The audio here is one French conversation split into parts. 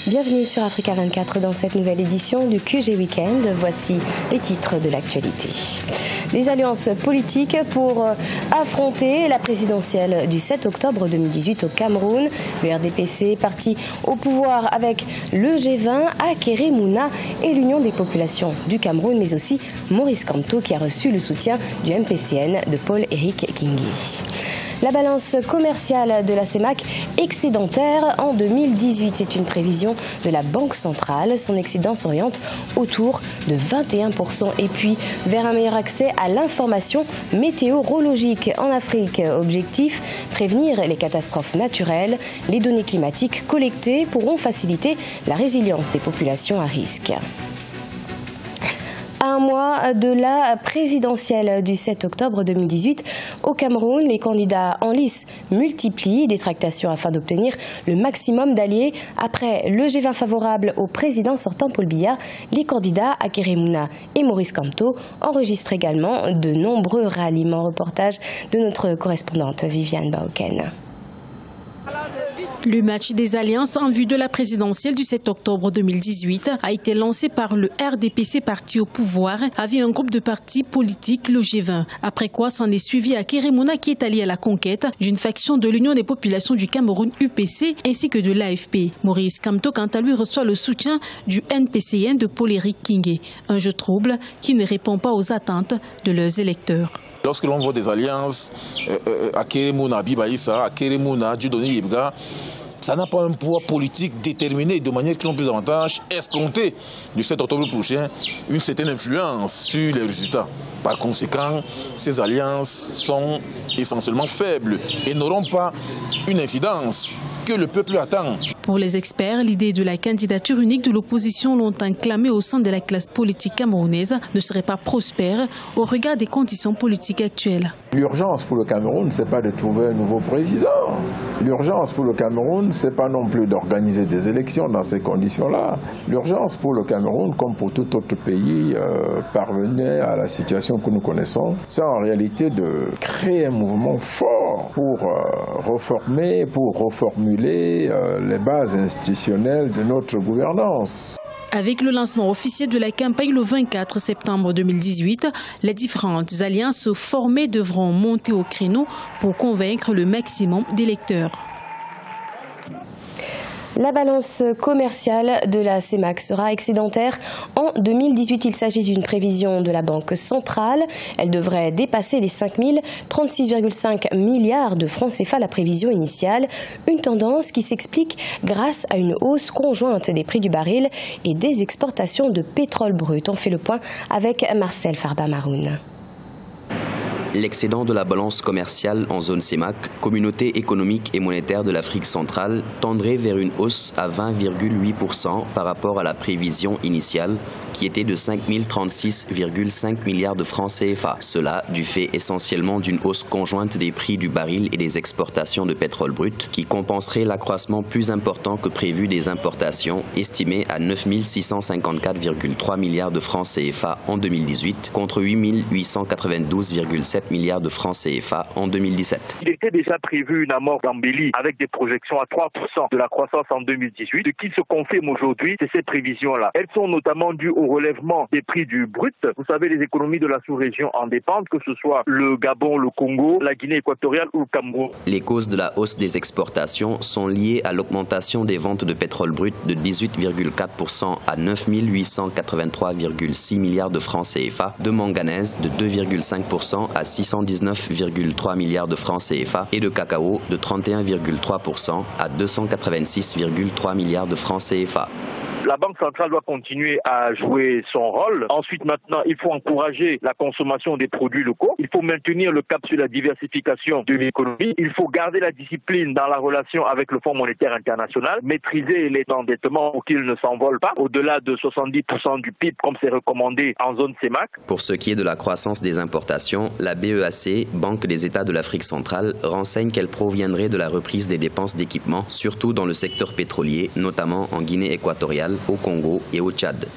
Bienvenue sur Africa 24 dans cette nouvelle édition du QG Weekend. Voici les titres de l'actualité. Des alliances politiques pour affronter la présidentielle du 7 octobre 2018 au Cameroun. Le RDPC, parti au pouvoir avec le G20, Akérémouna Mouna et l'Union des populations du Cameroun, mais aussi Maurice Kamto qui a reçu le soutien du MPCN de Paul-Éric Kingui. La balance commerciale de la CEMAC excédentaire en 2018. C'est une prévision de la Banque centrale. Son excédent s'oriente autour de 21%. Et puis, vers un meilleur accès à l'information météorologique en Afrique. Objectif, prévenir les catastrophes naturelles. Les données climatiques collectées pourront faciliter la résilience des populations à risque. À un mois de la présidentielle du 7 octobre 2018 au Cameroun, les candidats en lice multiplient des tractations afin d'obtenir le maximum d'alliés. Après le G20 favorable au président sortant Paul Biya, les candidats Akérémouna et Maurice Kamto enregistrent également de nombreux ralliements. Reportage de notre correspondante Viviane Baoken. Le match des alliances en vue de la présidentielle du 7 octobre 2018 a été lancé par le RDPC, parti au pouvoir, avec un groupe de partis politiques, le G20. Après quoi s'en est suivi Akérémouna qui est allié à la conquête d'une faction de l'Union des populations du Cameroun UPC ainsi que de l'AFP. Maurice Kamto, quant à lui, reçoit le soutien du NPCN de Paul-Éric Kingui. Un jeu trouble qui ne répond pas aux attentes de leurs électeurs. Lorsque l'on voit des alliances, Akérémouna, Bibaïssa, Akérémouna, Dieudonné Yebga, ça n'a pas un poids politique déterminé de manière que l'on peut davantage escompter du 7 octobre prochain une certaine influence sur les résultats. Par conséquent, ces alliances sont essentiellement faibles et n'auront pas une incidence que le peuple attend. Pour les experts, l'idée de la candidature unique de l'opposition longtemps clamée au sein de la classe politique camerounaise ne serait pas prospère au regard des conditions politiques actuelles. L'urgence pour le Cameroun, ce n'est pas de trouver un nouveau président. L'urgence pour le Cameroun, ce n'est pas non plus d'organiser des élections dans ces conditions-là. L'urgence pour le Cameroun, comme pour tout autre pays, parvenait à la situation que nous connaissons, c'est en réalité de créer un mouvement fort pour reformer, pour reformuler les bases institutionnelles de notre gouvernance. Avec le lancement officiel de la campagne le 24 septembre 2018, les différentes alliances formées devront monter au créneau pour convaincre le maximum d'électeurs. La balance commerciale de la CEMAC sera excédentaire en 2018. Il s'agit d'une prévision de la Banque centrale. Elle devrait dépasser les 5 036,5 milliards de francs CFA, la prévision initiale. Une tendance qui s'explique grâce à une hausse conjointe des prix du baril et des exportations de pétrole brut. On fait le point avec Marcel Farba-Maroun. L'excédent de la balance commerciale en zone CEMAC, communauté économique et monétaire de l'Afrique centrale, tendrait vers une hausse à 20,8% par rapport à la prévision initiale qui était de 5 036,5 milliards de francs CFA. Cela du fait essentiellement d'une hausse conjointe des prix du baril et des exportations de pétrole brut qui compenserait l'accroissement plus important que prévu des importations estimées à 9 654,3 milliards de francs CFA en 2018 contre 8 892,7 milliards de francs CFA en 2017. Il était déjà prévu une amorce d'embellie avec des projections à 3% de la croissance en 2018. Ce qui se confirme aujourd'hui, c'est ces prévisions-là. Elles sont notamment dues au relèvement des prix du brut. Vous savez, les économies de la sous-région en dépendent, que ce soit le Gabon, le Congo, la Guinée équatoriale ou le Cameroun. Les causes de la hausse des exportations sont liées à l'augmentation des ventes de pétrole brut de 18,4% à 9 883,6 milliards de francs CFA, de manganèse de 2,5% à 619,3 milliards de francs CFA et de cacao de 31,3% à 286,3 milliards de francs CFA. La Banque centrale doit continuer à jouer son rôle. Ensuite, maintenant, il faut encourager la consommation des produits locaux. Il faut maintenir le cap sur la diversification de l'économie. Il faut garder la discipline dans la relation avec le Fonds monétaire international, maîtriser les endettements pour qu'ils ne s'envolent pas au-delà de 70% du PIB, comme c'est recommandé en zone CEMAC. Pour ce qui est de la croissance des importations, la BEAC, Banque des États de l'Afrique centrale, renseigne qu'elle proviendrait de la reprise des dépenses d'équipement, surtout dans le secteur pétrolier, notamment en Guinée équatoriale, au Congo et au Tchad.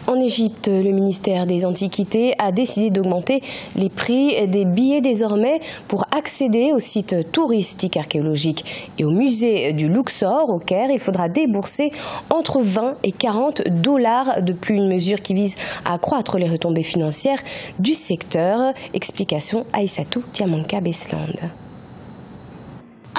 En Égypte, le ministère des Antiquités a décidé d'augmenter les prix des billets désormais pour accéder aux sites touristiques archéologiques et au musée du Luxor au Caire. Il faudra débourser entre 20 et 40 $ de plus, une mesure qui vise à accroître les retombées financières du secteur. Explication Aïssatou Tiamanka-Besland.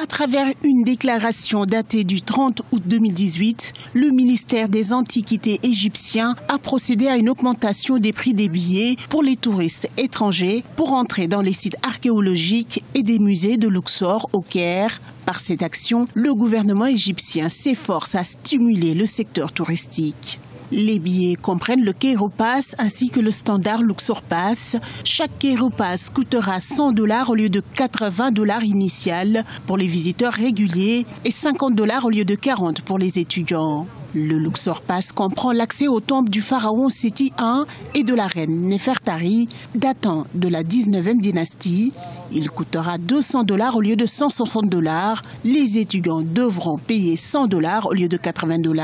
À travers une déclaration datée du 30 août 2018, le ministère des Antiquités égyptien a procédé à une augmentation des prix des billets pour les touristes étrangers pour entrer dans les sites archéologiques et des musées de Luxor au Caire. Par cette action, le gouvernement égyptien s'efforce à stimuler le secteur touristique. Les billets comprennent le Cairo Pass ainsi que le standard Luxor Pass. Chaque Cairo Pass coûtera 100 $ au lieu de 80 $ initial pour les visiteurs réguliers et 50 $ au lieu de 40 pour les étudiants. Le Luxor Pass comprend l'accès au temple du pharaon Séti I et de la reine Néfertari, datant de la 19e dynastie. Il coûtera 200 $ au lieu de 160 $. Les étudiants devront payer 100 $ au lieu de 80 $.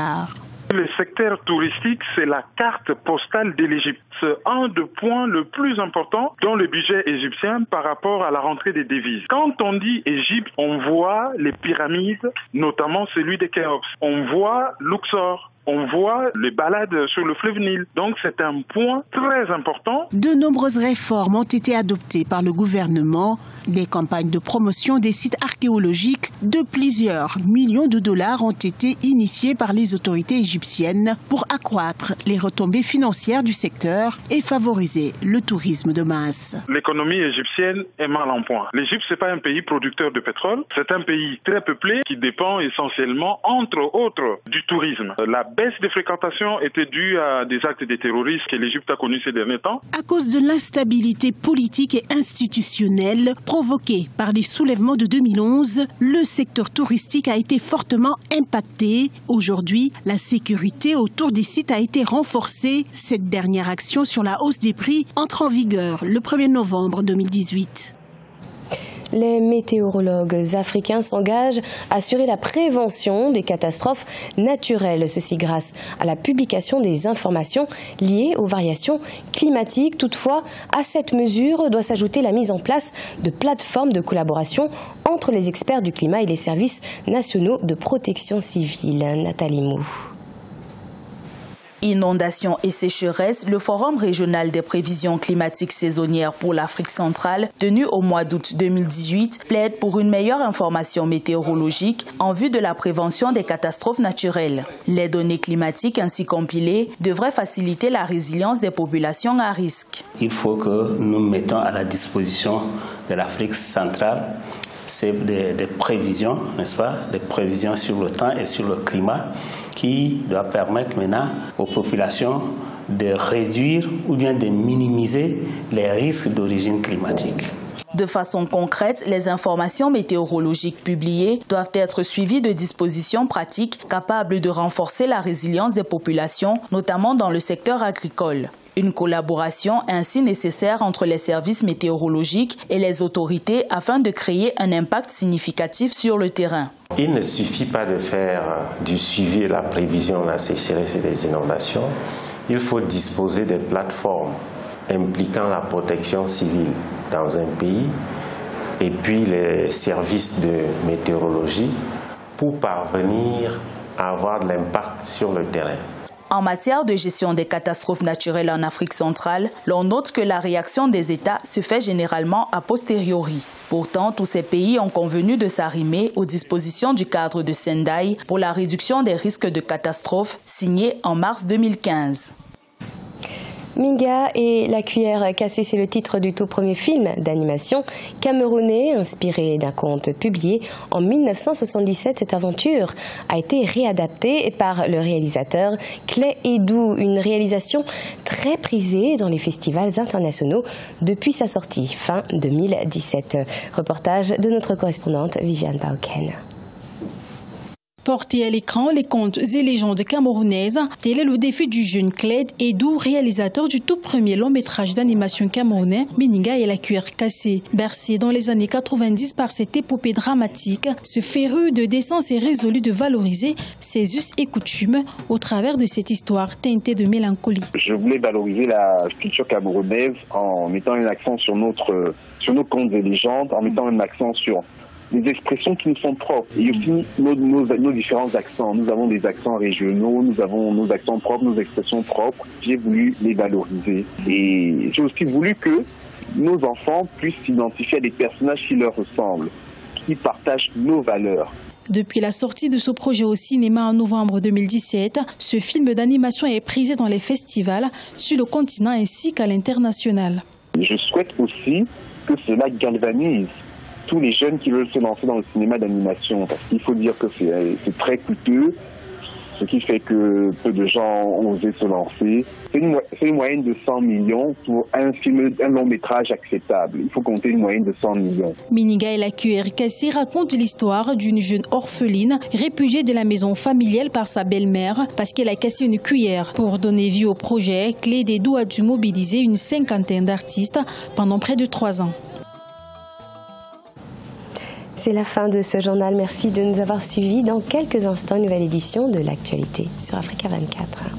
Le secteur touristique, c'est la carte postale de l'Égypte. C'est un des points le plus important dans le budget égyptien par rapport à la rentrée des devises. Quand on dit Égypte, on voit les pyramides, notamment celui de Khéops. On voit Luxor. On voit les balades sur le fleuve Nil. Donc c'est un point très important. De nombreuses réformes ont été adoptées par le gouvernement. Des campagnes de promotion des sites archéologiques de plusieurs millions de $ ont été initiées par les autorités égyptiennes pour accroître les retombées financières du secteur et favoriser le tourisme de masse. L'économie égyptienne est mal en point. L'Égypte, ce n'est pas un pays producteur de pétrole. C'est un pays très peuplé qui dépend essentiellement, entre autres, du tourisme. La baisse de fréquentation était due à des actes de terrorisme que l'Égypte a connus ces derniers temps. À cause de l'instabilité politique et institutionnelle provoquée par les soulèvements de 2011, le secteur touristique a été fortement impacté. Aujourd'hui, la sécurité autour des sites a été renforcée. Cette dernière action sur la hausse des prix entre en vigueur le 1er novembre 2018. Les météorologues africains s'engagent à assurer la prévention des catastrophes naturelles. Ceci grâce à la publication des informations liées aux variations climatiques. Toutefois, à cette mesure doit s'ajouter la mise en place de plateformes de collaboration entre les experts du climat et les services nationaux de protection civile. Nathalie Mou. Inondations et sécheresses, le Forum régional des prévisions climatiques saisonnières pour l'Afrique centrale, tenu au mois d'août 2018, plaide pour une meilleure information météorologique en vue de la prévention des catastrophes naturelles. Les données climatiques ainsi compilées devraient faciliter la résilience des populations à risque. Il faut que nous mettons à la disposition de l'Afrique centrale des prévisions, n'est-ce pas, des prévisions sur le temps et sur le climat qui doivent permettre maintenant aux populations de réduire ou bien de minimiser les risques d'origine climatique. De façon concrète, les informations météorologiques publiées doivent être suivies de dispositions pratiques capables de renforcer la résilience des populations, notamment dans le secteur agricole. Une collaboration est ainsi nécessaire entre les services météorologiques et les autorités afin de créer un impact significatif sur le terrain. Il ne suffit pas de faire du suivi et la prévision de la sécheresse et des inondations. Il faut disposer de plateformes impliquant la protection civile dans un pays et puis les services de météorologie pour parvenir à avoir de l'impact sur le terrain. En matière de gestion des catastrophes naturelles en Afrique centrale, l'on note que la réaction des États se fait généralement a posteriori. Pourtant, tous ces pays ont convenu de s'arrimer aux dispositions du cadre de Sendai pour la réduction des risques de catastrophes signé en mars 2015. Minga et la cuillère cassée, c'est le titre du tout premier film d'animation camerounais inspiré d'un conte publié en 1977. Cette aventure a été réadaptée par le réalisateur Clay Edou, une réalisation très prisée dans les festivals internationaux depuis sa sortie fin 2017. Reportage de notre correspondante Viviane Pauken. Porter à l'écran les contes et légendes camerounaises, tel est le défi du jeune Cled Edou, réalisateur du tout premier long métrage d'animation camerounais Meninga et la cuillère cassée. Bercé dans les années 90 par cette épopée dramatique, ce féru de dessin s'est résolu de valoriser ses us et coutumes au travers de cette histoire teintée de mélancolie. Je voulais valoriser la culture camerounaise en mettant un accent sur nos contes et légendes, en mettant un accent sur les expressions qui nous sont propres et aussi nos différents accents. Nous avons des accents régionaux, nous avons nos accents propres, nos expressions propres. J'ai voulu les valoriser et j'ai aussi voulu que nos enfants puissent s'identifier à des personnages qui leur ressemblent, qui partagent nos valeurs. Depuis la sortie de ce projet au cinéma en novembre 2017, ce film d'animation est prisé dans les festivals sur le continent ainsi qu'à l'international. Je souhaite aussi que cela galvanise tous les jeunes qui veulent se lancer dans le cinéma d'animation, parce qu'il faut dire que c'est très coûteux, ce qui fait que peu de gens ont osé se lancer. C'est une moyenne de 100 millions pour un long métrage acceptable. Il faut compter une moyenne de 100 millions. Meninga et la cuillère cassée raconte l'histoire d'une jeune orpheline répudiée de la maison familiale par sa belle-mère parce qu'elle a cassé une cuillère. Pour donner vie au projet, Cled Edou a dû mobiliser une cinquantaine d'artistes pendant près de 3 ans. C'est la fin de ce journal. Merci de nous avoir suivis. Dans quelques instants, une nouvelle édition de l'actualité sur Africa 24.